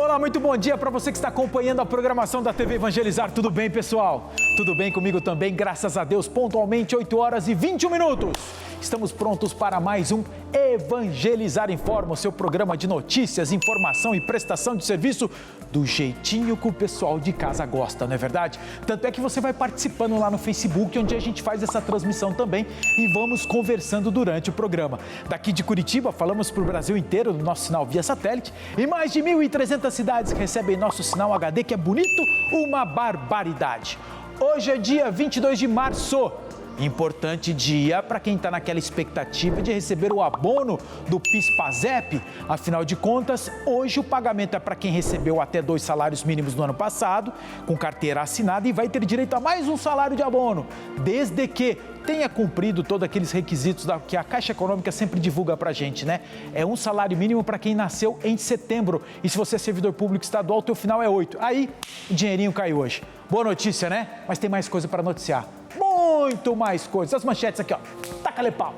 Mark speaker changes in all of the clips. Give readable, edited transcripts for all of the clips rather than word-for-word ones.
Speaker 1: Olá, muito bom dia para você que está acompanhando a programação da TV Evangelizar. Tudo bem, pessoal? Tudo bem comigo também, graças a Deus, pontualmente 8 horas e 21 minutos. Estamos prontos para mais um Evangelizar Informa, o seu programa de notícias, informação e prestação de serviço do jeitinho que o pessoal de casa gosta, não é verdade? Tanto é que você vai participando lá no Facebook, onde a gente faz essa transmissão também e vamos conversando durante o programa. Daqui de Curitiba, falamos para o Brasil inteiro no nosso sinal via satélite e mais de 1.300 cidades recebem nosso sinal HD, que é bonito, uma barbaridade. Hoje é dia 22 de março. Importante dia para quem está naquela expectativa de receber o abono do PIS/PASEP. Afinal de contas, hoje o pagamento é para quem recebeu até 2 salários mínimos no ano passado, com carteira assinada, e vai ter direito a mais um salário de abono, desde que tenha cumprido todos aqueles requisitos que a Caixa Econômica sempre divulga para a gente, né? É um salário mínimo para quem nasceu em setembro. E se você é servidor público estadual, o teu final é 8. Aí, o dinheirinho caiu hoje. Boa notícia, né? Mas tem mais coisa para noticiar. Muito mais coisas. As manchetes aqui, ó. Taca-lhe pau.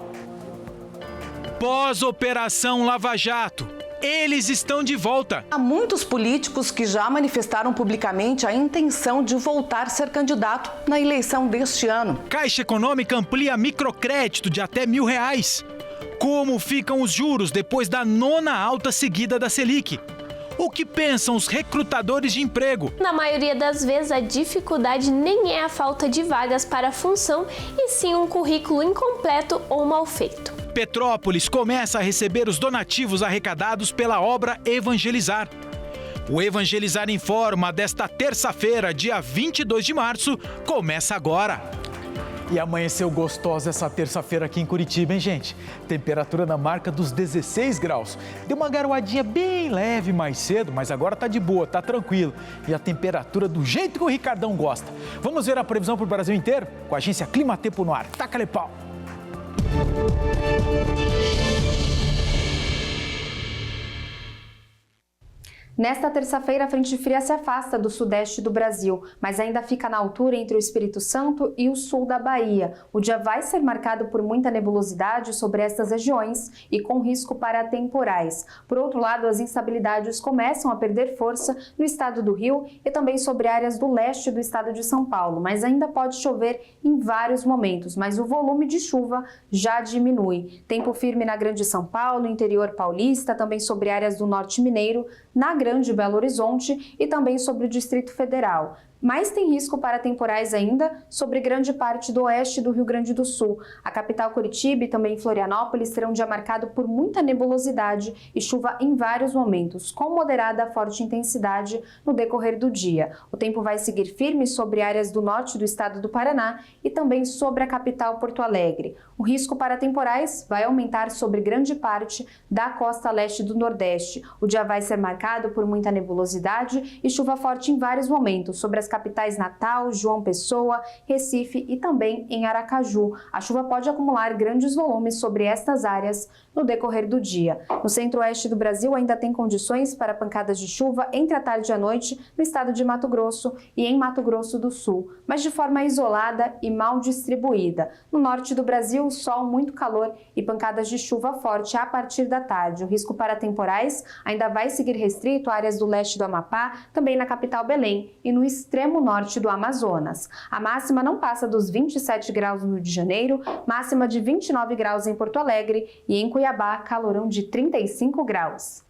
Speaker 2: Pós-operação Lava Jato. Eles estão de volta.
Speaker 3: Há muitos políticos que já manifestaram publicamente a intenção de voltar a ser candidato na eleição deste ano.
Speaker 2: Caixa Econômica amplia microcrédito de até R$1.000. Como ficam os juros depois da 9ª alta seguida da Selic? O que pensam os recrutadores de emprego?
Speaker 4: Na maioria das vezes, a dificuldade nem é a falta de vagas para a função, e sim um currículo incompleto ou mal feito.
Speaker 2: Petrópolis começa a receber os donativos arrecadados pela obra Evangelizar. O Evangelizar Informa desta terça-feira, dia 22 de março, começa agora.
Speaker 1: E amanheceu gostosa essa terça-feira aqui em Curitiba, hein, gente? Temperatura na marca dos 16 graus. Deu uma garoadinha bem leve mais cedo, mas agora tá de boa, tá tranquilo. E a temperatura do jeito que o Ricardão gosta. Vamos ver a previsão para o Brasil inteiro? Com a agência Climatempo no ar. Taca-lhe pau!
Speaker 5: Nesta terça-feira, a frente fria se afasta do sudeste do Brasil, mas ainda fica na altura entre o Espírito Santo e o sul da Bahia. O dia vai ser marcado por muita nebulosidade sobre estas regiões e com risco para temporais. Por outro lado, as instabilidades começam a perder força no estado do Rio e também sobre áreas do leste do estado de São Paulo, mas ainda pode chover em vários momentos, mas o volume de chuva já diminui. Tempo firme na Grande São Paulo, interior paulista, também sobre áreas do norte mineiro, na Grande Belo Horizonte e também sobre o Distrito Federal. Mas tem risco para temporais ainda sobre grande parte do oeste do Rio Grande do Sul. A capital Curitiba e também Florianópolis terão um dia marcado por muita nebulosidade e chuva em vários momentos, com moderada a forte intensidade no decorrer do dia. O tempo vai seguir firme sobre áreas do norte do estado do Paraná e também sobre a capital Porto Alegre. O risco para temporais vai aumentar sobre grande parte da costa leste do Nordeste. O dia vai ser marcado por muita nebulosidade e chuva forte em vários momentos sobre as capitais Natal, João Pessoa, Recife e também em Aracaju. A chuva pode acumular grandes volumes sobre estas áreas no decorrer do dia. No centro-oeste do Brasil ainda tem condições para pancadas de chuva entre a tarde e a noite no estado de Mato Grosso e em Mato Grosso do Sul, mas de forma isolada e mal distribuída. No norte do Brasil, sol, muito calor e pancadas de chuva forte a partir da tarde. O risco para temporais ainda vai seguir restrito a áreas do leste do Amapá, também na capital Belém e no extremo norte do Amazonas. A máxima não passa dos 27 graus no Rio de Janeiro, máxima de 29 graus em Porto Alegre e em Cuiabá, calorão de 35 graus.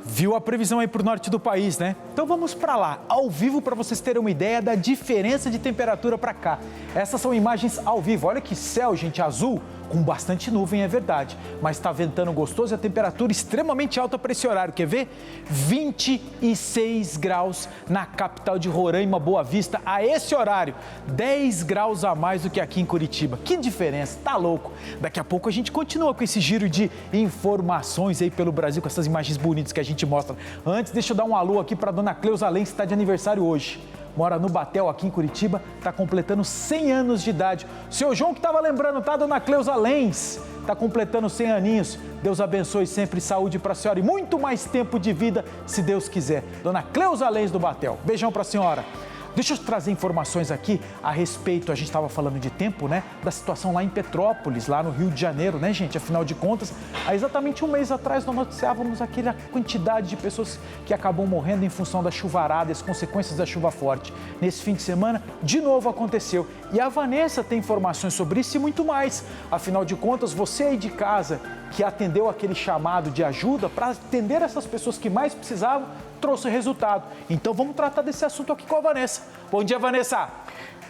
Speaker 1: Viu a previsão aí para o norte do país, né? Então vamos para lá, ao vivo, para vocês terem uma ideia da diferença de temperatura para cá. Essas são imagens ao vivo. Olha que céu, gente, azul, com bastante nuvem, é verdade. Mas está ventando gostoso e a temperatura extremamente alta para esse horário. Quer ver? 26 graus na capital de Roraima, Boa Vista, a esse horário. 10 graus a mais do que aqui em Curitiba. Que diferença, tá louco. Daqui a pouco a gente continua com esse giro de informações aí pelo Brasil, com essas imagens bonitas que a gente mostra. Antes, deixa eu dar um alô aqui para a dona Cleusa Lenz, que está de aniversário hoje. Mora no Batel, aqui em Curitiba, está completando 100 anos de idade. Seu João que estava lembrando, tá, dona Cleusa Lenz? Está completando 100 aninhos. Deus abençoe sempre, saúde para a senhora e muito mais tempo de vida, se Deus quiser. Dona Cleusa Lenz do Batel. Beijão para a senhora. Deixa eu trazer informações aqui a respeito, a gente estava falando de tempo, né? Da situação lá em Petrópolis, lá no Rio de Janeiro, né, gente? Afinal de contas, há exatamente um mês atrás nós noticiávamos aquela quantidade de pessoas que acabam morrendo em função da chuvarada e as consequências da chuva forte. Nesse fim de semana, de novo aconteceu. E a Vanessa tem informações sobre isso e muito mais. Afinal de contas, você aí de casa que atendeu aquele chamado de ajuda para atender essas pessoas que mais precisavam, trouxe resultado. Então vamos tratar desse assunto aqui com a Vanessa. Bom dia, Vanessa.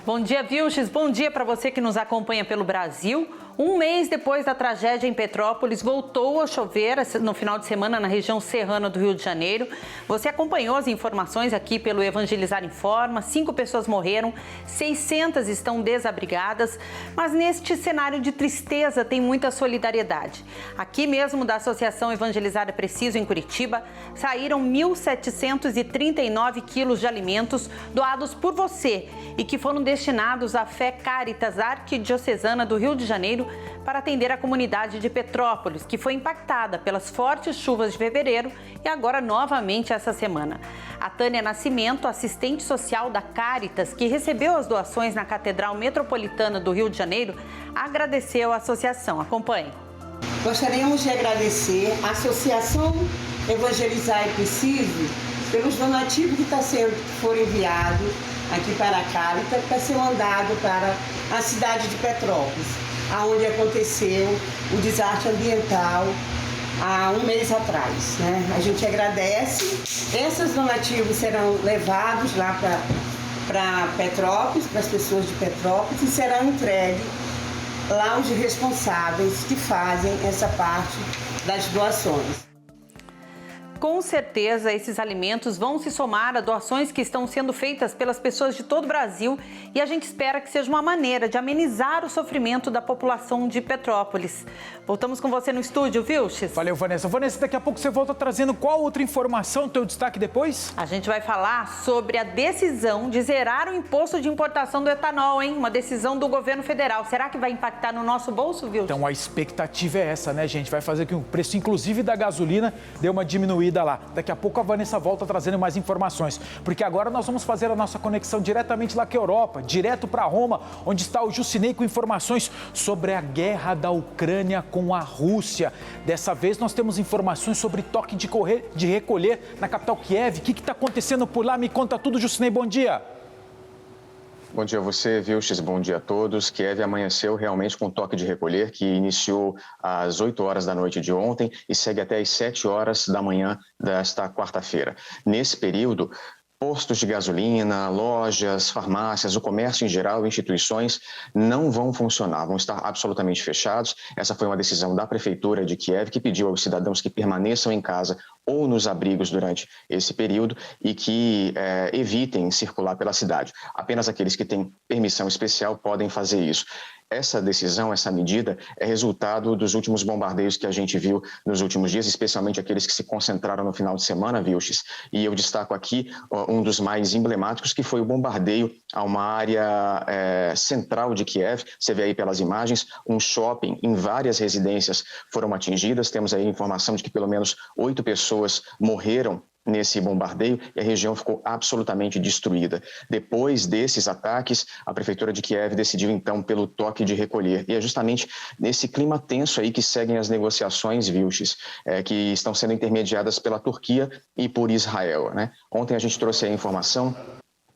Speaker 6: Bom dia, Vilches. Bom dia para você que nos acompanha pelo Brasil. Um mês depois da tragédia em Petrópolis, voltou a chover no final de semana na região serrana do Rio de Janeiro. Você acompanhou as informações aqui pelo Evangelizar Informa. 5 pessoas morreram, 600 estão desabrigadas. Mas neste cenário de tristeza tem muita solidariedade. Aqui mesmo da Associação Evangelizar é Preciso, em Curitiba, saíram 1.739 quilos de alimentos doados por você e que foram destinados à Fé Caritas Arquidiocesana do Rio de Janeiro para atender a comunidade de Petrópolis, que foi impactada pelas fortes chuvas de fevereiro e agora novamente essa semana. A Tânia Nascimento, assistente social da Caritas, que recebeu as doações na Catedral Metropolitana do Rio de Janeiro, agradeceu a associação. Acompanhe.
Speaker 7: Gostaríamos de agradecer à Associação Evangelizar é Preciso pelos donativos que foram enviados aqui para a Caritas para ser mandado para a cidade de Petrópolis, onde aconteceu o desastre ambiental há um mês atrás, né? A gente agradece. Esses donativos serão levados lá para Petrópolis, para as pessoas de Petrópolis, e serão entregues lá aos responsáveis que fazem essa parte das doações.
Speaker 6: Com certeza, esses alimentos vão se somar a doações que estão sendo feitas pelas pessoas de todo o Brasil e a gente espera que seja uma maneira de amenizar o sofrimento da população de Petrópolis. Voltamos com você no estúdio, Vilches.
Speaker 1: Valeu, Vanessa. Vanessa, daqui a pouco você volta trazendo qual outra informação, teu destaque depois?
Speaker 6: A gente vai falar sobre a decisão de zerar o imposto de importação do etanol, hein? Uma decisão do governo federal. Será que vai impactar no nosso bolso, Vilches?
Speaker 1: Então a expectativa é essa, né, gente? Vai fazer que o preço, inclusive da gasolina, dê uma diminuída lá. Daqui a pouco a Vanessa volta trazendo mais informações, porque agora nós vamos fazer a nossa conexão diretamente lá com a Europa, direto para Roma, onde está o Jucinei com informações sobre a guerra da Ucrânia com a Rússia. Dessa vez nós temos informações sobre toque de recolher na capital Kiev. O que está acontecendo por lá? Me conta tudo, Jucinei. Bom dia.
Speaker 8: Bom dia a você, Vilches. Bom dia a todos. Kiev amanheceu realmente com toque de recolher que iniciou às 8 horas da noite de ontem e segue até às 7 horas da manhã desta quarta-feira. Nesse período, postos de gasolina, lojas, farmácias, o comércio em geral, instituições não vão funcionar, vão estar absolutamente fechados. Essa foi uma decisão da Prefeitura de Kiev que pediu aos cidadãos que permaneçam em casa ou nos abrigos durante esse período e que evitem circular pela cidade. Apenas aqueles que têm permissão especial podem fazer isso. Essa decisão, essa medida, é resultado dos últimos bombardeios que a gente viu nos últimos dias, especialmente aqueles que se concentraram no final de semana, Vilches. E eu destaco aqui um dos mais emblemáticos, que foi o bombardeio a uma área central de Kiev. Você vê aí pelas imagens, um shopping em várias residências foram atingidas. Temos aí informação de que pelo menos 8 pessoas morreram nesse bombardeio e a região ficou absolutamente destruída. Depois desses ataques, a Prefeitura de Kiev decidiu então pelo toque de recolher. E é justamente nesse clima tenso aí que seguem as negociações, Vilches, que estão sendo intermediadas pela Turquia e por Israel, né? Ontem a gente trouxe a informação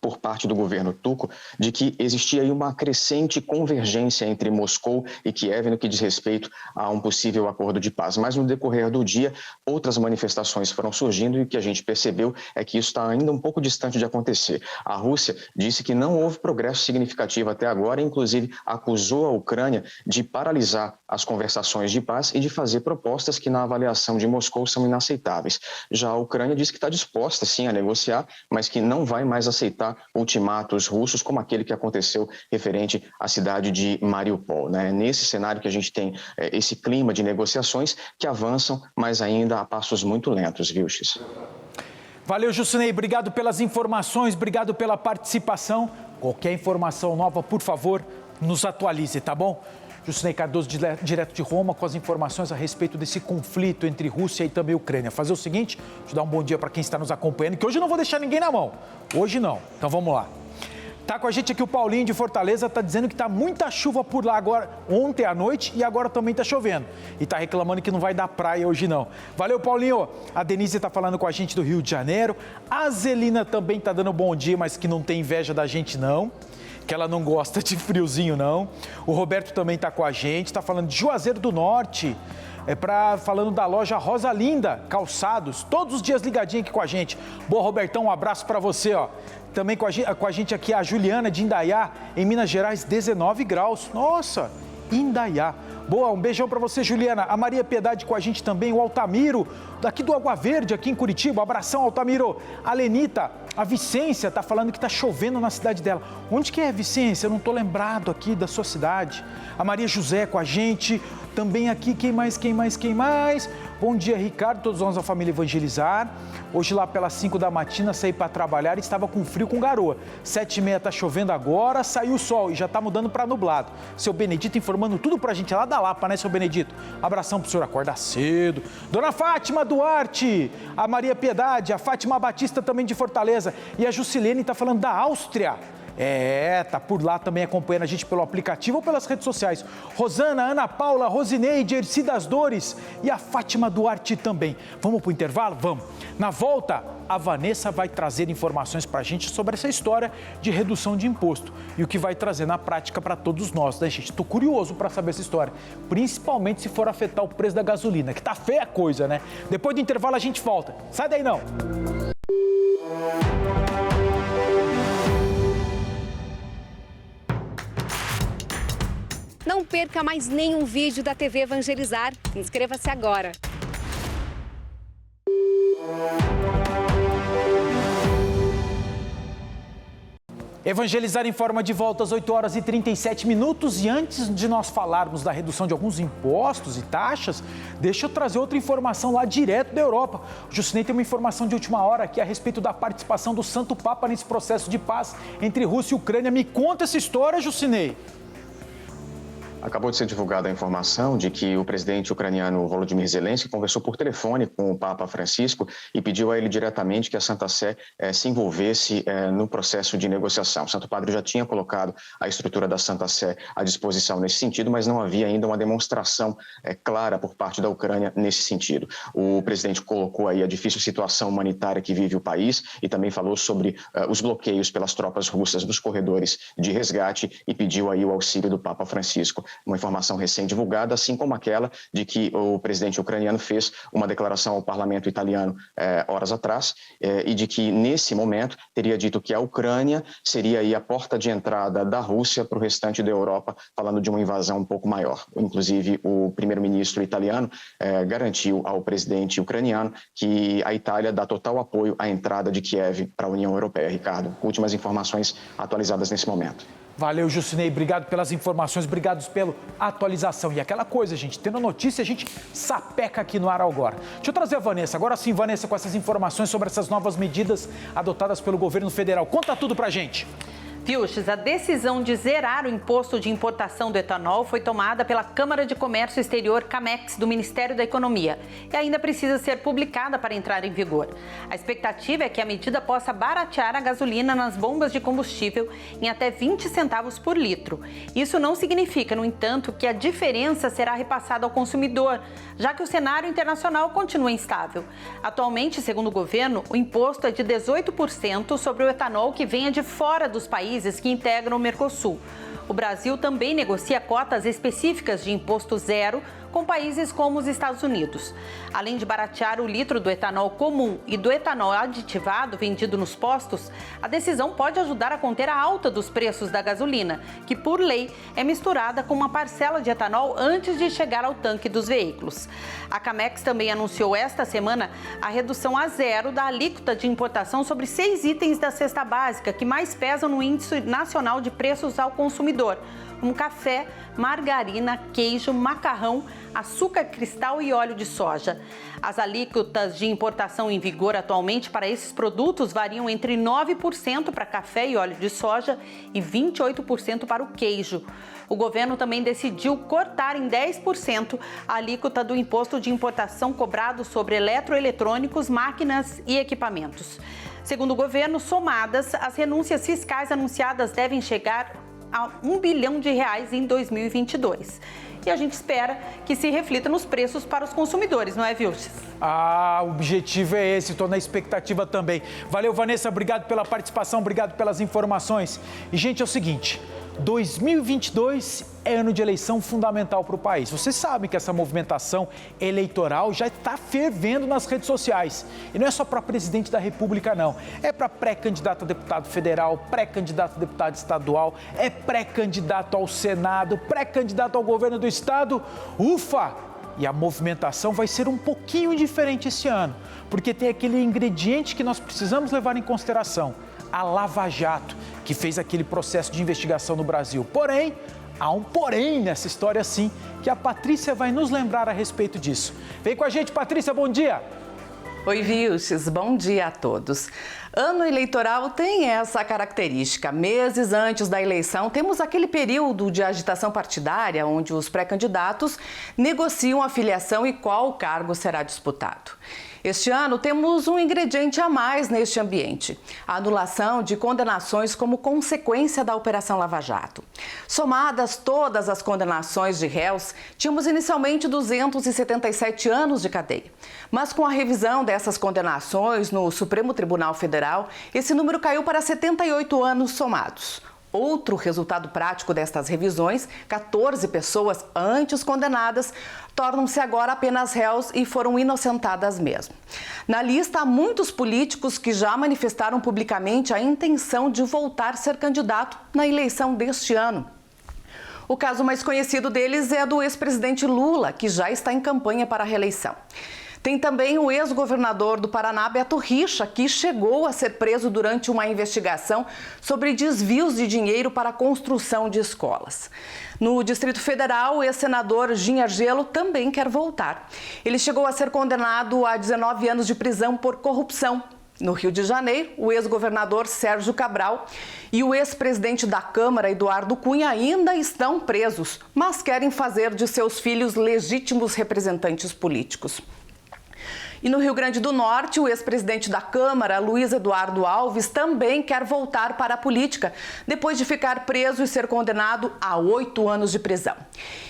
Speaker 8: por parte do governo turco de que existia aí uma crescente convergência entre Moscou e Kiev no que diz respeito a um possível acordo de paz. Mas no decorrer do dia, outras manifestações foram surgindo e o que a gente percebeu é que isso está ainda um pouco distante de acontecer. A Rússia disse que não houve progresso significativo até agora, inclusive acusou a Ucrânia de paralisar as conversações de paz e de fazer propostas que, na avaliação de Moscou, são inaceitáveis. Já a Ucrânia disse que está disposta, sim, a negociar, mas que não vai mais aceitar ultimatos russos como aquele que aconteceu referente à cidade de Mariupol, né? Nesse cenário que a gente tem esse clima de negociações que avançam, mas ainda a passos muito lentos, Vilches.
Speaker 1: Valeu, Jucinei. Obrigado pelas informações, obrigado pela participação. Qualquer informação nova, por favor, nos atualize, tá bom? Jucinei Cardoso, direto de Roma, com as informações a respeito desse conflito entre Rússia e também Ucrânia. Fazer o seguinte, deixa eu dar um bom dia para quem está nos acompanhando, que hoje eu não vou deixar ninguém na mão. Hoje não. Então vamos lá. Tá com a gente aqui o Paulinho de Fortaleza, tá dizendo que tá muita chuva por lá agora, ontem à noite e agora também tá chovendo. E tá reclamando que não vai dar praia hoje não. Valeu, Paulinho. A Denise tá falando com a gente do Rio de Janeiro. A Zelina também tá dando bom dia, mas que não tem inveja da gente não. Que ela não gosta de friozinho não. O Roberto também tá com a gente, tá falando de Juazeiro do Norte. Falando da loja Rosa Linda Calçados, todos os dias ligadinho aqui com a gente. Boa, Robertão, um abraço para você, ó. Também com a gente aqui a Juliana de Indaiá, em Minas Gerais, 19 graus. Nossa, Indaiá. Boa, um beijão para você, Juliana. A Maria Piedade com a gente também, o Altamiro, daqui do Água Verde, aqui em Curitiba. Abração, Altamiro. A Lenita, a Vicência, tá falando que tá chovendo na cidade dela. Onde que é, Vicência? Eu não tô lembrado aqui da sua cidade. A Maria José com a gente, também aqui, quem mais? Bom dia, Ricardo, todos nós da família Evangelizar. Hoje lá pelas 5 da matina saí para trabalhar e estava com frio, com garoa. 7h30 tá chovendo agora, saiu o sol e já tá mudando para nublado. Seu Benedito informando tudo pra gente lá da Lapa, né, seu Benedito? Abração pro senhor, acorda cedo. Dona Fátima Duarte, a Maria Piedade, a Fátima Batista também de Fortaleza e a Jusilene tá falando da Áustria. Tá por lá também acompanhando a gente pelo aplicativo ou pelas redes sociais. Rosana, Ana Paula, Rosineide, Erci das Dores e a Fátima Duarte também. Vamos pro intervalo? Vamos. Na volta, a Vanessa vai trazer informações pra gente sobre essa história de redução de imposto e o que vai trazer na prática para todos nós, né, gente? Tô curioso para saber essa história, principalmente se for afetar o preço da gasolina, que tá feia a coisa, né? Depois do intervalo a gente volta. Sai daí não!
Speaker 9: Não perca mais nenhum vídeo da TV Evangelizar. Inscreva-se agora.
Speaker 1: Evangelizar informa de volta às 8h37 e antes de nós falarmos da redução de alguns impostos e taxas, deixa eu trazer outra informação lá direto da Europa. O Jusinei tem uma informação de última hora aqui a respeito da participação do Santo Papa nesse processo de paz entre Rússia e Ucrânia. Me conta essa história, Jusinei.
Speaker 8: Acabou de ser divulgada a informação de que o presidente ucraniano Volodymyr Zelensky conversou por telefone com o Papa Francisco e pediu a ele diretamente que a Santa Sé se envolvesse no processo de negociação. O Santo Padre já tinha colocado a estrutura da Santa Sé à disposição nesse sentido, mas não havia ainda uma demonstração clara por parte da Ucrânia nesse sentido. O presidente colocou aí a difícil situação humanitária que vive o país e também falou sobre os bloqueios pelas tropas russas nos corredores de resgate e pediu aí o auxílio do Papa Francisco. Uma informação recém-divulgada, assim como aquela de que o presidente ucraniano fez uma declaração ao parlamento italiano horas atrás e de que, nesse momento, teria dito que a Ucrânia seria aí a porta de entrada da Rússia para o restante da Europa, falando de uma invasão um pouco maior. Inclusive, o primeiro-ministro italiano garantiu ao presidente ucraniano que a Itália dá total apoio à entrada de Kiev para a União Europeia. Ricardo, últimas informações atualizadas nesse momento.
Speaker 1: Valeu, Jusinei, obrigado pelas informações, obrigado pela atualização. E aquela coisa, gente, tendo notícia, a gente sapeca aqui no ar agora. Deixa eu trazer a Vanessa, agora sim, Vanessa, com essas informações sobre essas novas medidas adotadas pelo governo federal. Conta tudo pra gente.
Speaker 6: Vilches, a decisão de zerar o imposto de importação do etanol foi tomada pela Câmara de Comércio Exterior, CAMEX, do Ministério da Economia e ainda precisa ser publicada para entrar em vigor. A expectativa é que a medida possa baratear a gasolina nas bombas de combustível em até 20 centavos por litro. Isso não significa, no entanto, que a diferença será repassada ao consumidor, já que o cenário internacional continua instável. Atualmente, segundo o governo, o imposto é de 18% sobre o etanol que venha de fora dos países que integram o Mercosul. O Brasil também negocia cotas específicas de imposto zero com países como os Estados Unidos. Além de baratear o litro do etanol comum e do etanol aditivado vendido nos postos, a decisão pode ajudar a conter a alta dos preços da gasolina, que, por lei, é misturada com uma parcela de etanol antes de chegar ao tanque dos veículos. A CAMEX também anunciou esta semana a redução a zero da alíquota de importação sobre 6 itens da cesta básica que mais pesam no Índice Nacional de Preços ao Consumidor, como café, margarina, queijo, macarrão, açúcar cristal e óleo de soja. As alíquotas de importação em vigor atualmente para esses produtos variam entre 9% para café e óleo de soja e 28% para o queijo. O governo também decidiu cortar em 10% a alíquota do imposto de importação cobrado sobre eletroeletrônicos, máquinas e equipamentos. Segundo o governo, somadas, as renúncias fiscais anunciadas devem chegar a R$1 bilhão em 2022. E a gente espera que se reflita nos preços para os consumidores, não é, Vilches?
Speaker 1: O objetivo é esse, estou na expectativa também. Valeu, Vanessa, obrigado pela participação, obrigado pelas informações. E, gente, é o seguinte, 2022 é ano de eleição fundamental para o país. Vocês sabem que essa movimentação eleitoral já está fervendo nas redes sociais. E não é só para presidente da República, não. É para pré-candidato a deputado federal, pré-candidato a deputado estadual, é pré-candidato ao Senado, pré-candidato ao governo do estado. Ufa! E a movimentação vai ser um pouquinho diferente esse ano, porque tem aquele ingrediente que nós precisamos levar em consideração, a Lava Jato, que fez aquele processo de investigação no Brasil. Porém, há um porém nessa história sim, que a Patrícia vai nos lembrar a respeito disso. Vem com a gente, Patrícia, bom dia!
Speaker 3: Oi, Vilches, bom dia a todos. Ano eleitoral tem essa característica. Meses antes da eleição, temos aquele período de agitação partidária, onde os pré-candidatos negociam a filiação e qual cargo será disputado. Este ano, temos um ingrediente a mais neste ambiente: a anulação de condenações como consequência da Operação Lava Jato. Somadas todas as condenações de réus, tínhamos inicialmente 277 anos de cadeia. Mas com a revisão dessas condenações no Supremo Tribunal Federal, esse número caiu para 78 anos somados. Outro resultado prático destas revisões, 14 pessoas antes condenadas tornam-se agora apenas réus e foram inocentadas mesmo. Na lista, há muitos políticos que já manifestaram publicamente a intenção de voltar a ser candidato na eleição deste ano. O caso mais conhecido deles é do ex-presidente Lula, que já está em campanha para a reeleição. Tem também o ex-governador do Paraná, Beto Richa, que chegou a ser preso durante uma investigação sobre desvios de dinheiro para a construção de escolas. No Distrito Federal, o ex-senador Gin Argelo também quer voltar. Ele chegou a ser condenado a 19 anos de prisão por corrupção. No Rio de Janeiro, o ex-governador Sérgio Cabral e o ex-presidente da Câmara, Eduardo Cunha, ainda estão presos, mas querem fazer de seus filhos legítimos representantes políticos. E no Rio Grande do Norte, o ex-presidente da Câmara, Luiz Eduardo Alves, também quer voltar para a política, depois de ficar preso e ser condenado a 8 anos de prisão.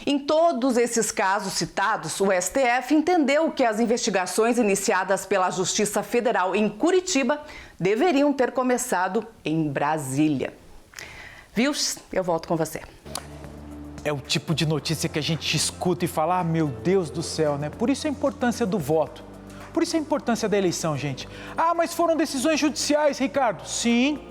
Speaker 3: Em todos esses casos citados, o STF entendeu que as investigações iniciadas pela Justiça Federal em Curitiba deveriam ter começado em Brasília. Vilches, eu volto com você.
Speaker 1: É o tipo de notícia que a gente escuta e fala, meu Deus do céu, né? Por isso a importância do voto. Por isso a importância da eleição, gente. Mas foram decisões judiciais, Ricardo. Sim,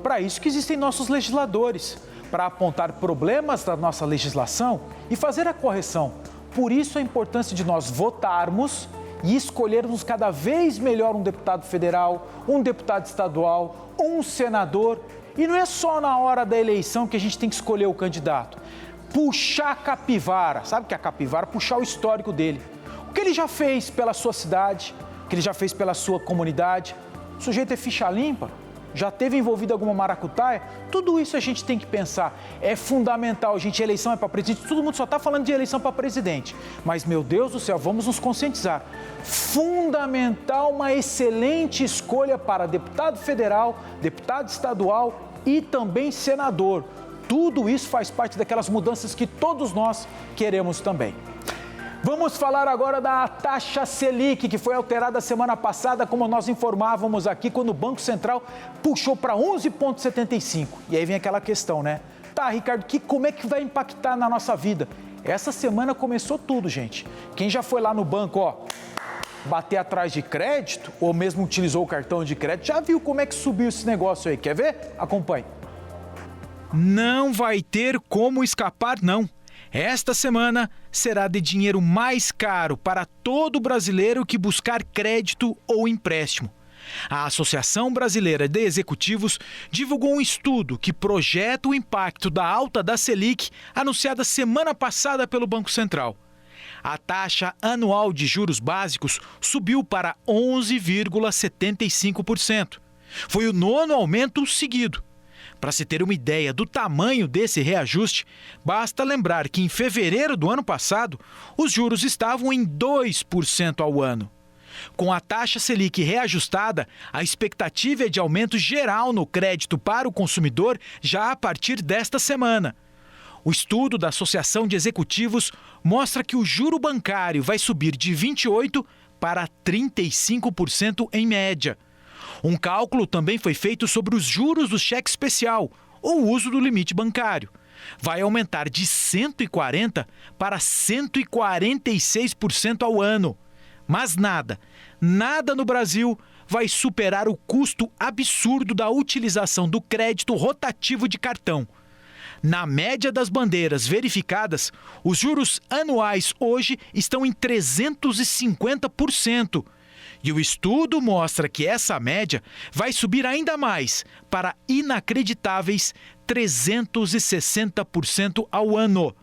Speaker 1: para isso que existem nossos legisladores, para apontar problemas da nossa legislação e fazer a correção. Por isso a importância de nós votarmos e escolhermos cada vez melhor um deputado federal, um deputado estadual, um senador. E não é só na hora da eleição que a gente tem que escolher o candidato. Puxar a capivara, sabe o que é a capivara? Puxar o histórico dele. O que ele já fez pela sua cidade, o que ele já fez pela sua comunidade. O sujeito é ficha limpa, já teve envolvido alguma maracutaia. Tudo isso a gente tem que pensar. É fundamental, gente, a eleição é para presidente. Todo mundo só está falando de eleição para presidente. Mas, meu Deus do céu, vamos nos conscientizar. Fundamental uma excelente escolha para deputado federal, deputado estadual e também senador. Tudo isso faz parte daquelas mudanças que todos nós queremos também. Vamos falar agora da taxa Selic, que foi alterada semana passada, como nós informávamos aqui, quando o Banco Central puxou para 11,75. E aí vem aquela questão, né? Tá, Ricardo, como é que vai impactar na nossa vida? Essa semana começou tudo, gente. Quem já foi lá no banco, bater atrás de crédito, ou mesmo utilizou o cartão de crédito, já viu como é que subiu esse negócio aí. Quer ver? Acompanhe.
Speaker 2: Não vai ter como escapar, não. Esta semana será de dinheiro mais caro para todo brasileiro que buscar crédito ou empréstimo. A Associação Brasileira de Executivos divulgou um estudo que projeta o impacto da alta da Selic anunciada semana passada pelo Banco Central. A taxa anual de juros básicos subiu para 11,75%. Foi o 9º aumento seguido. Para se ter uma ideia do tamanho desse reajuste, basta lembrar que em fevereiro do ano passado, os juros estavam em 2% ao ano. Com a taxa Selic reajustada, a expectativa é de aumento geral no crédito para o consumidor já a partir desta semana. O estudo da Associação de Executivos mostra que o juro bancário vai subir de 28% para 35% em média. Um cálculo também foi feito sobre os juros do cheque especial, ou uso do limite bancário. Vai aumentar de 140% para 146% ao ano. Mas nada no Brasil vai superar o custo absurdo da utilização do crédito rotativo de cartão. Na média das bandeiras verificadas, os juros anuais hoje estão em 350%. E o estudo mostra que essa média vai subir ainda mais, para inacreditáveis 360% ao ano.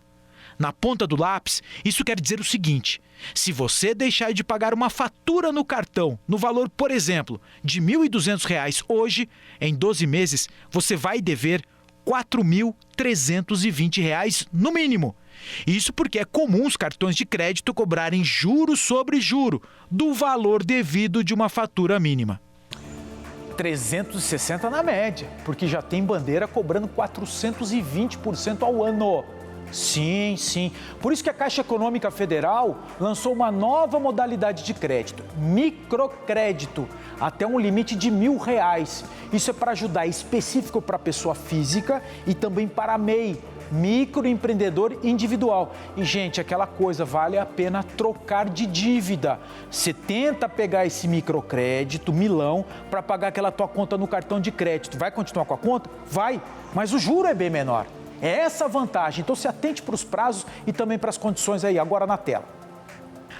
Speaker 2: Na ponta do lápis, isso quer dizer o seguinte: se você deixar de pagar uma fatura no cartão, no valor, por exemplo, de R$ 1.200 hoje, em 12 meses, você vai dever R$ 4.320 no mínimo. Isso porque é comum os cartões de crédito cobrarem juro sobre juro do valor devido de uma fatura mínima.
Speaker 1: 360 na média, porque já tem bandeira cobrando 420% ao ano. Sim. Por isso que a Caixa Econômica Federal lançou uma nova modalidade de crédito, microcrédito, até um limite de R$ 1.000. Isso é para ajudar específico para pessoa física e também para MEI, microempreendedor individual. E, gente, aquela coisa, vale a pena trocar de dívida. Você tenta pegar esse microcrédito, milão, para pagar aquela tua conta no cartão de crédito. Vai continuar com a conta? Vai, mas o juro é bem menor. É essa a vantagem. Então, se atente para os prazos e também para as condições aí, agora na tela.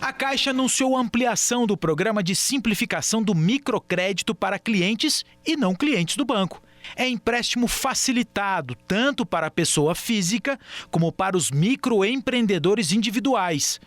Speaker 2: A Caixa anunciou a ampliação do programa de simplificação do microcrédito para clientes e não clientes do banco. É empréstimo facilitado tanto para a pessoa física como para os microempreendedores individuais.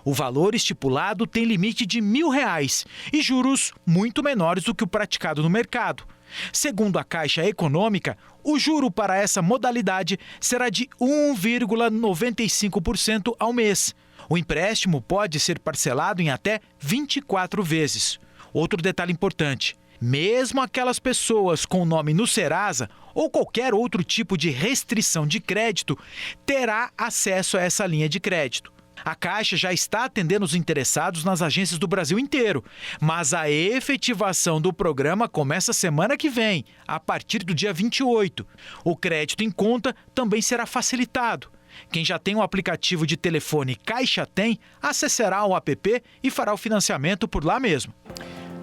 Speaker 2: O valor estipulado tem limite de R$ 1.000 e juros muito menores do que o praticado no mercado. Segundo a Caixa Econômica, o juro para essa modalidade será de 1,95% ao mês. O empréstimo pode ser parcelado em até 24 vezes. Outro detalhe importante: mesmo aquelas pessoas com nome no Serasa ou qualquer outro tipo de restrição de crédito terá acesso a essa linha de crédito. A Caixa já está atendendo os interessados nas agências do Brasil inteiro, mas a efetivação do programa começa semana que vem, a partir do dia 28. O crédito em conta também será facilitado. Quem já tem um aplicativo de telefone Caixa Tem, acessará o app e fará o financiamento por lá mesmo.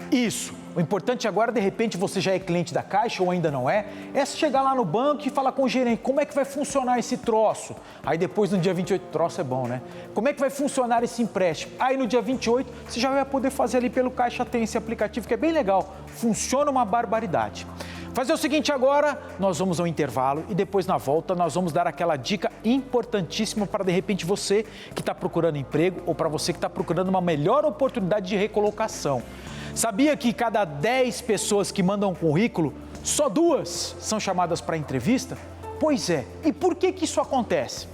Speaker 1: Isso. O importante agora, de repente, você já é cliente da Caixa ou ainda não é chegar lá no banco e falar com o gerente, como é que vai funcionar esse troço? Aí depois, no dia 28, troço é bom, né? Como é que vai funcionar esse empréstimo? Aí no dia 28, você já vai poder fazer ali pelo Caixa Tem esse aplicativo, que é bem legal. Funciona uma barbaridade. Fazer o seguinte agora, nós vamos ao intervalo e depois na volta nós vamos dar aquela dica importantíssima para de repente você que está procurando emprego ou para você que está procurando uma melhor oportunidade de recolocação. Sabia que cada 10 pessoas que mandam um currículo, só 2 são chamadas para entrevista? Pois é. E por que isso acontece?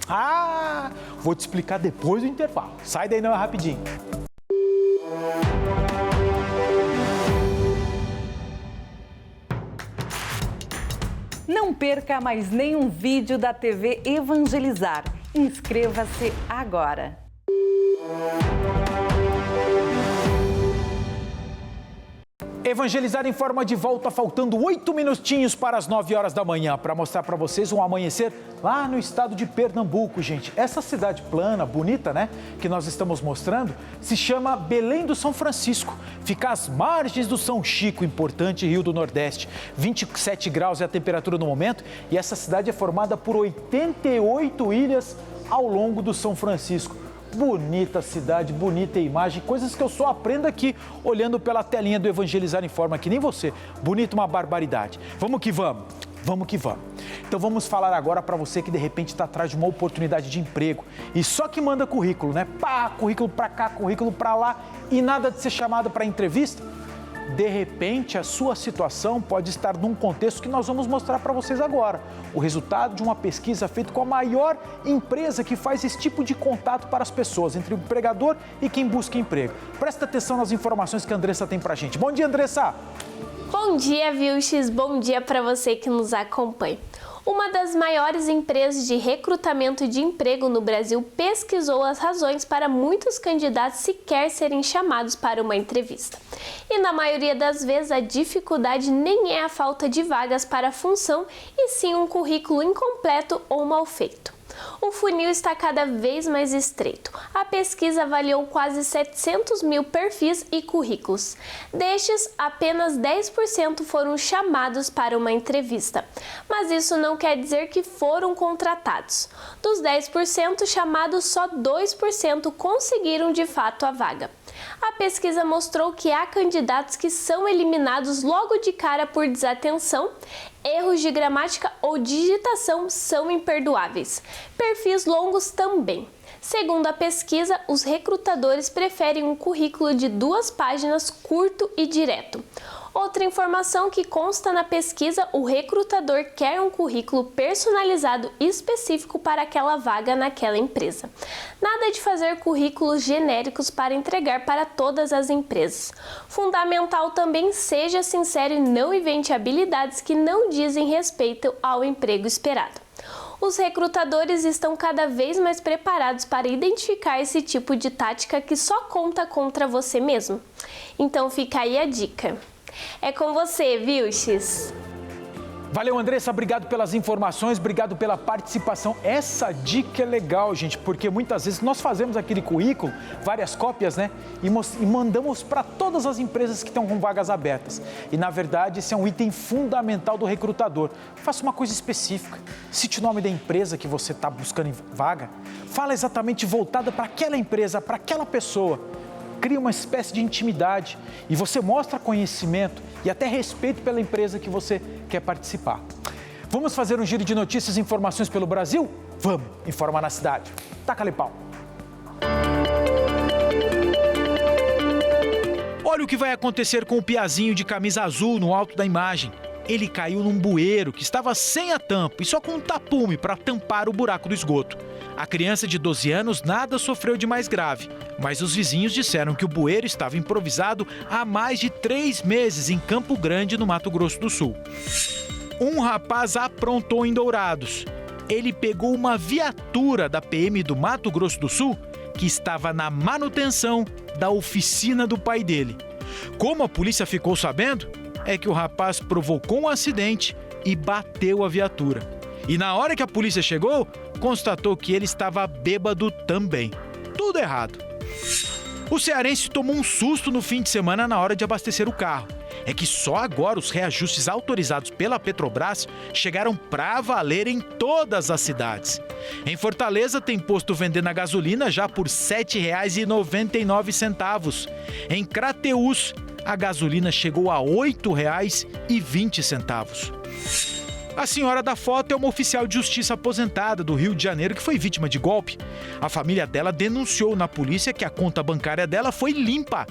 Speaker 1: Vou te explicar depois do intervalo. Sai daí não, é rapidinho.
Speaker 6: Não perca mais nenhum vídeo da TV Evangelizar. Inscreva-se agora.
Speaker 1: Evangelizar Informa de volta, faltando 8 minutinhos para as 9 horas da manhã, para mostrar para vocês um amanhecer lá no estado de Pernambuco, gente. Essa cidade plana, bonita, né, que nós estamos mostrando, se chama Belém do São Francisco. Fica às margens do São Chico, importante rio do Nordeste. 27 graus é a temperatura no momento e essa cidade é formada por 88 ilhas ao longo do São Francisco. Bonita cidade, bonita imagem, coisas que eu só aprendo aqui olhando pela telinha do Evangelizar em Forma, que nem você. Bonito, uma barbaridade. Vamos que vamos. Vamos que vamos. Então vamos falar agora para você que de repente está atrás de uma oportunidade de emprego e só que manda currículo, né? Pá, currículo para cá, currículo para lá e nada de ser chamado para entrevista. De repente, a sua situação pode estar num contexto que nós vamos mostrar para vocês agora. O resultado de uma pesquisa feita com a maior empresa que faz esse tipo de contato para as pessoas, entre o empregador e quem busca emprego. Presta atenção nas informações que a Andressa tem para a gente. Bom dia, Andressa!
Speaker 4: Bom dia, Vilches. Bom dia para você que nos acompanha. Uma das maiores empresas de recrutamento de emprego no Brasil pesquisou as razões para muitos candidatos sequer serem chamados para uma entrevista. E na maioria das vezes a dificuldade nem é a falta de vagas para a função, e sim um currículo incompleto ou mal feito. O funil está cada vez mais estreito. A pesquisa avaliou quase 700 mil perfis e currículos. Destes, apenas 10% foram chamados para uma entrevista. Mas isso não quer dizer que foram contratados. Dos 10% chamados, só 2% conseguiram de fato a vaga. A pesquisa mostrou que há candidatos que são eliminados logo de cara por desatenção, erros de gramática ou digitação são imperdoáveis. Perfis longos também. Segundo a pesquisa, os recrutadores preferem um currículo de 2 páginas curto e direto. Outra informação que consta na pesquisa, o recrutador quer um currículo personalizado e específico para aquela vaga naquela empresa. Nada de fazer currículos genéricos para entregar para todas as empresas. Fundamental também, seja sincero e não invente habilidades que não dizem respeito ao emprego esperado. Os recrutadores estão cada vez mais preparados para identificar esse tipo de tática que só conta contra você mesmo. Então fica aí a dica. É com você, Vilches.
Speaker 1: Valeu, Andressa, obrigado pelas informações, obrigado pela participação. Essa dica é legal, gente, porque muitas vezes nós fazemos aquele currículo, várias cópias, né? E mandamos para todas as empresas que estão com vagas abertas. E, na verdade, esse é um item fundamental do recrutador. Faça uma coisa específica. Cite o nome da empresa que você está buscando vaga. Fala exatamente voltada para aquela empresa, para aquela pessoa. Cria uma espécie de intimidade e você mostra conhecimento e até respeito pela empresa que você quer participar. Vamos fazer um giro de notícias e informações pelo Brasil? Vamos informar na cidade. Taca-lhe pau.
Speaker 2: Olha o que vai acontecer com o piazinho de camisa azul no alto da imagem. Ele caiu num bueiro que estava sem a tampa e só com um tapume para tampar o buraco do esgoto. A criança de 12 anos nada sofreu de mais grave, mas os vizinhos disseram que o bueiro estava improvisado há mais de 3 meses em Campo Grande, no Mato Grosso do Sul. Um rapaz aprontou em Dourados. Ele pegou uma viatura da PM do Mato Grosso do Sul que estava na manutenção da oficina do pai dele. Como a polícia ficou sabendo, é que o rapaz provocou um acidente e bateu a viatura. E na hora que a polícia chegou, constatou que ele estava bêbado também. Tudo errado. O cearense tomou um susto no fim de semana na hora de abastecer o carro. É que só agora os reajustes autorizados pela Petrobras chegaram pra valer em todas as cidades. Em Fortaleza tem posto vendendo a gasolina já por R$ 7,99. Em Crateús, a gasolina chegou a R$ 8,20. A senhora da foto é uma oficial de justiça aposentada do Rio de Janeiro que foi vítima de golpe. A família dela denunciou na polícia que a conta bancária dela foi limpa.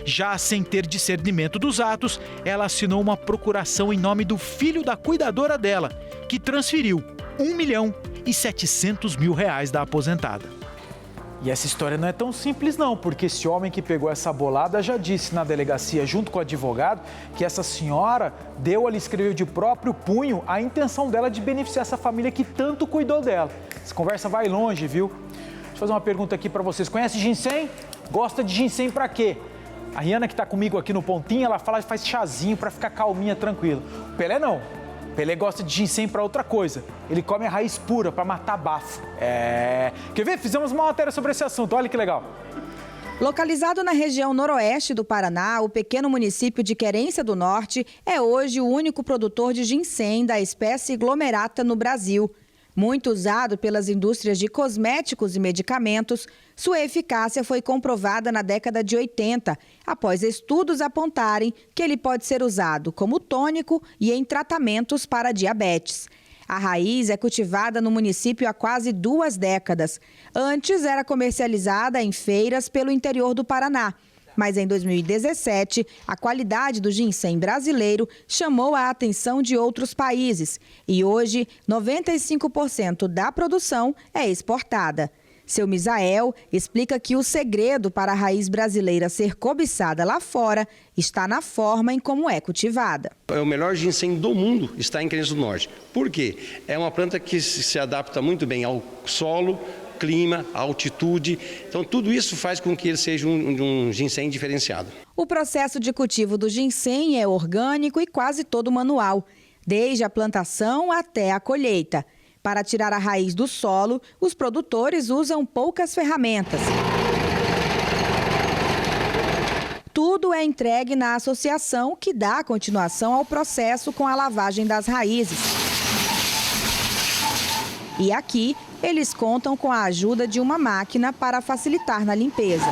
Speaker 2: Já sem ter discernimento dos atos, ela assinou uma procuração em nome do filho da cuidadora dela, que transferiu R$ 1.700.000 da aposentada.
Speaker 1: E essa história não é tão simples não, porque esse homem que pegou essa bolada já disse na delegacia, junto com o advogado, que essa senhora ali, escreveu de próprio punho a intenção dela de beneficiar essa família que tanto cuidou dela. Essa conversa vai longe, viu? Deixa eu fazer uma pergunta aqui pra vocês. Conhece ginseng? Gosta de ginseng pra quê? A Rihanna, que tá comigo aqui no Pontinho, ela fala que faz chazinho pra ficar calminha, tranquilo. O Pelé não. Pelé gosta de ginseng para outra coisa. Ele come a raiz pura para matar bafo. Quer ver? Fizemos uma matéria sobre esse assunto. Olha que legal.
Speaker 10: Localizado na região noroeste do Paraná, o pequeno município de Querência do Norte é hoje o único produtor de ginseng da espécie Glomerata no Brasil. Muito usado pelas indústrias de cosméticos e medicamentos, sua eficácia foi comprovada na década de 80, após estudos apontarem que ele pode ser usado como tônico e em tratamentos para diabetes. A raiz é cultivada no município há quase 2 décadas. Antes era comercializada em feiras pelo interior do Paraná. Mas em 2017, a qualidade do ginseng brasileiro chamou a atenção de outros países. E hoje, 95% da produção é exportada. Seu Misael explica que o segredo para a raiz brasileira ser cobiçada lá fora está na forma em como é cultivada.
Speaker 11: O melhor ginseng do mundo está em Querência do Norte. Por quê? É uma planta que se adapta muito bem ao solo, clima, altitude. Então, tudo isso faz com que ele seja um ginseng diferenciado.
Speaker 10: O processo de cultivo do ginseng é orgânico e quase todo manual, desde a plantação até a colheita. Para tirar a raiz do solo, os produtores usam poucas ferramentas. Tudo é entregue na associação que dá continuação ao processo com a lavagem das raízes. E aqui, eles contam com a ajuda de uma máquina para facilitar na limpeza.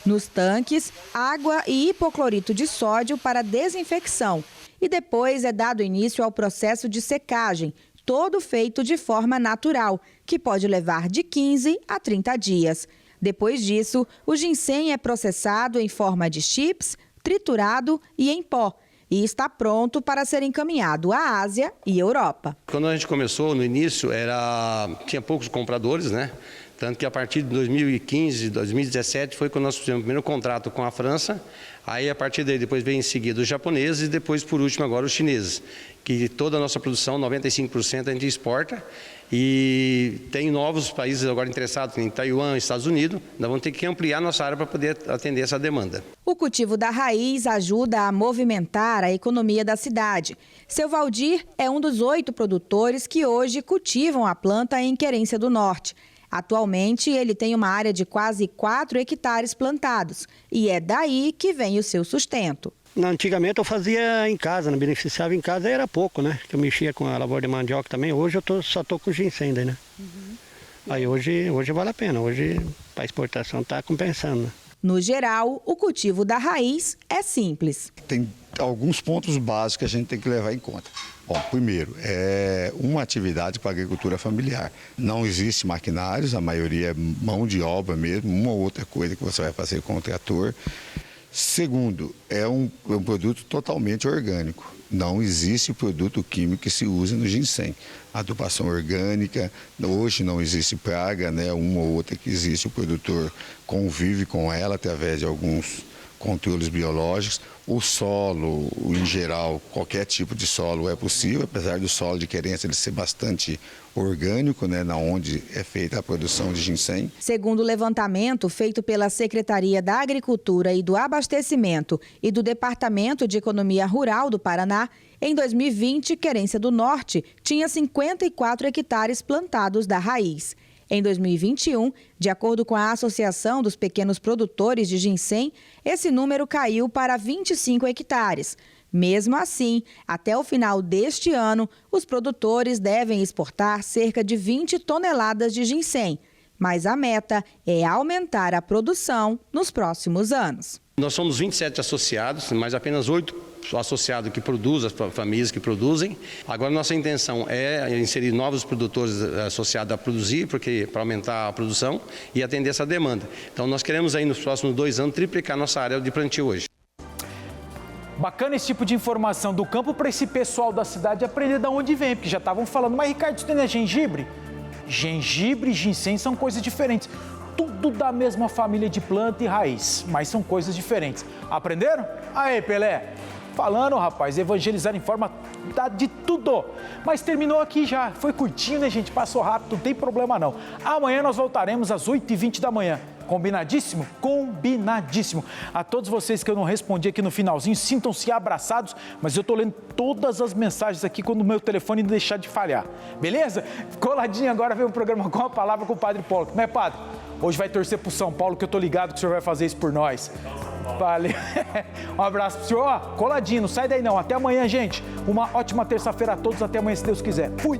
Speaker 10: Nos tanques, água e hipoclorito de sódio para desinfecção. E depois é dado início ao processo de secagem, todo feito de forma natural, que pode levar de 15 a 30 dias. Depois disso, o ginseng é processado em forma de chips, triturado e em pó. E está pronto para ser encaminhado à Ásia e Europa.
Speaker 11: Quando a gente começou, no início, tinha poucos compradores, né? Tanto que a partir de 2015, 2017, foi quando nós fizemos o primeiro contrato com a França. Aí, a partir daí, depois veio em seguida os japoneses e depois, por último, agora os chineses. Que toda a nossa produção, 95%, a gente exporta. E tem novos países agora interessados, em Taiwan, Estados Unidos. Nós vamos ter que ampliar nossa área para poder atender essa demanda.
Speaker 10: O cultivo da raiz ajuda a movimentar a economia da cidade. Seu Valdir é um dos 8 produtores que hoje cultivam a planta em Querência do Norte. Atualmente, ele tem uma área de quase 4 hectares plantados. E é daí que vem o seu sustento.
Speaker 12: Antigamente eu fazia em casa, me beneficiava em casa, era pouco, né? Eu mexia com a lavoura de mandioca também. Hoje eu só estou com ginseng, né? Aí hoje vale a pena, hoje para exportação está compensando.
Speaker 10: No geral, o cultivo da raiz é simples.
Speaker 13: Tem alguns pontos básicos que a gente tem que levar em conta. Bom, primeiro, é uma atividade para a agricultura familiar. Não existe maquinários, a maioria é mão de obra mesmo, uma ou outra coisa que você vai fazer com o trator. Segundo, é um produto totalmente orgânico. Não existe produto químico que se use no ginseng. Adubação orgânica, hoje não existe praga, né? Uma ou outra que existe, o produtor convive com ela através de alguns controles biológicos. O solo, em geral, qualquer tipo de solo é possível, apesar do solo de Querência ele ser bastante orgânico, né, na onde é feita a produção de ginseng.
Speaker 10: Segundo o levantamento feito pela Secretaria da Agricultura e do Abastecimento e do Departamento de Economia Rural do Paraná, em 2020, Querência do Norte tinha 54 hectares plantados da raiz. Em 2021, de acordo com a Associação dos Pequenos Produtores de Ginseng, esse número caiu para 25 hectares. Mesmo assim, até o final deste ano, os produtores devem exportar cerca de 20 toneladas de ginseng. Mas a meta é aumentar a produção nos próximos anos.
Speaker 11: Nós somos 27 associados, mas apenas 8 associados que produzem, as famílias que produzem. Agora, nossa intenção é inserir novos produtores associados a produzir, para aumentar a produção e atender essa demanda. Então, nós queremos aí nos próximos 2 anos triplicar nossa área de plantio hoje.
Speaker 1: Bacana esse tipo de informação do campo para esse pessoal da cidade aprender de onde vem, porque já estavam falando, mas Ricardo, isso não é gengibre? Gengibre e ginseng são coisas diferentes. Tudo da mesma família de planta e raiz, mas são coisas diferentes. Aprenderam? Aê, Pelé! Falando, rapaz, evangelizar em forma de tudo. Mas terminou aqui já. Foi curtinho, né, gente? Passou rápido, não tem problema não. Amanhã nós voltaremos às 8h20 da manhã. Combinadíssimo? Combinadíssimo. A todos vocês que eu não respondi aqui no finalzinho, sintam-se abraçados, mas eu estou lendo todas as mensagens aqui quando o meu telefone deixar de falhar. Beleza? Coladinho agora vem o programa Com a Palavra com o Padre Paulo. Não é, Padre? Hoje vai torcer pro São Paulo, que eu tô ligado que o senhor vai fazer isso por nós. Valeu. Um abraço pro senhor. Ó, coladinho, não sai daí não. Até amanhã, gente. Uma ótima terça-feira a todos. Até amanhã, se Deus quiser. Fui.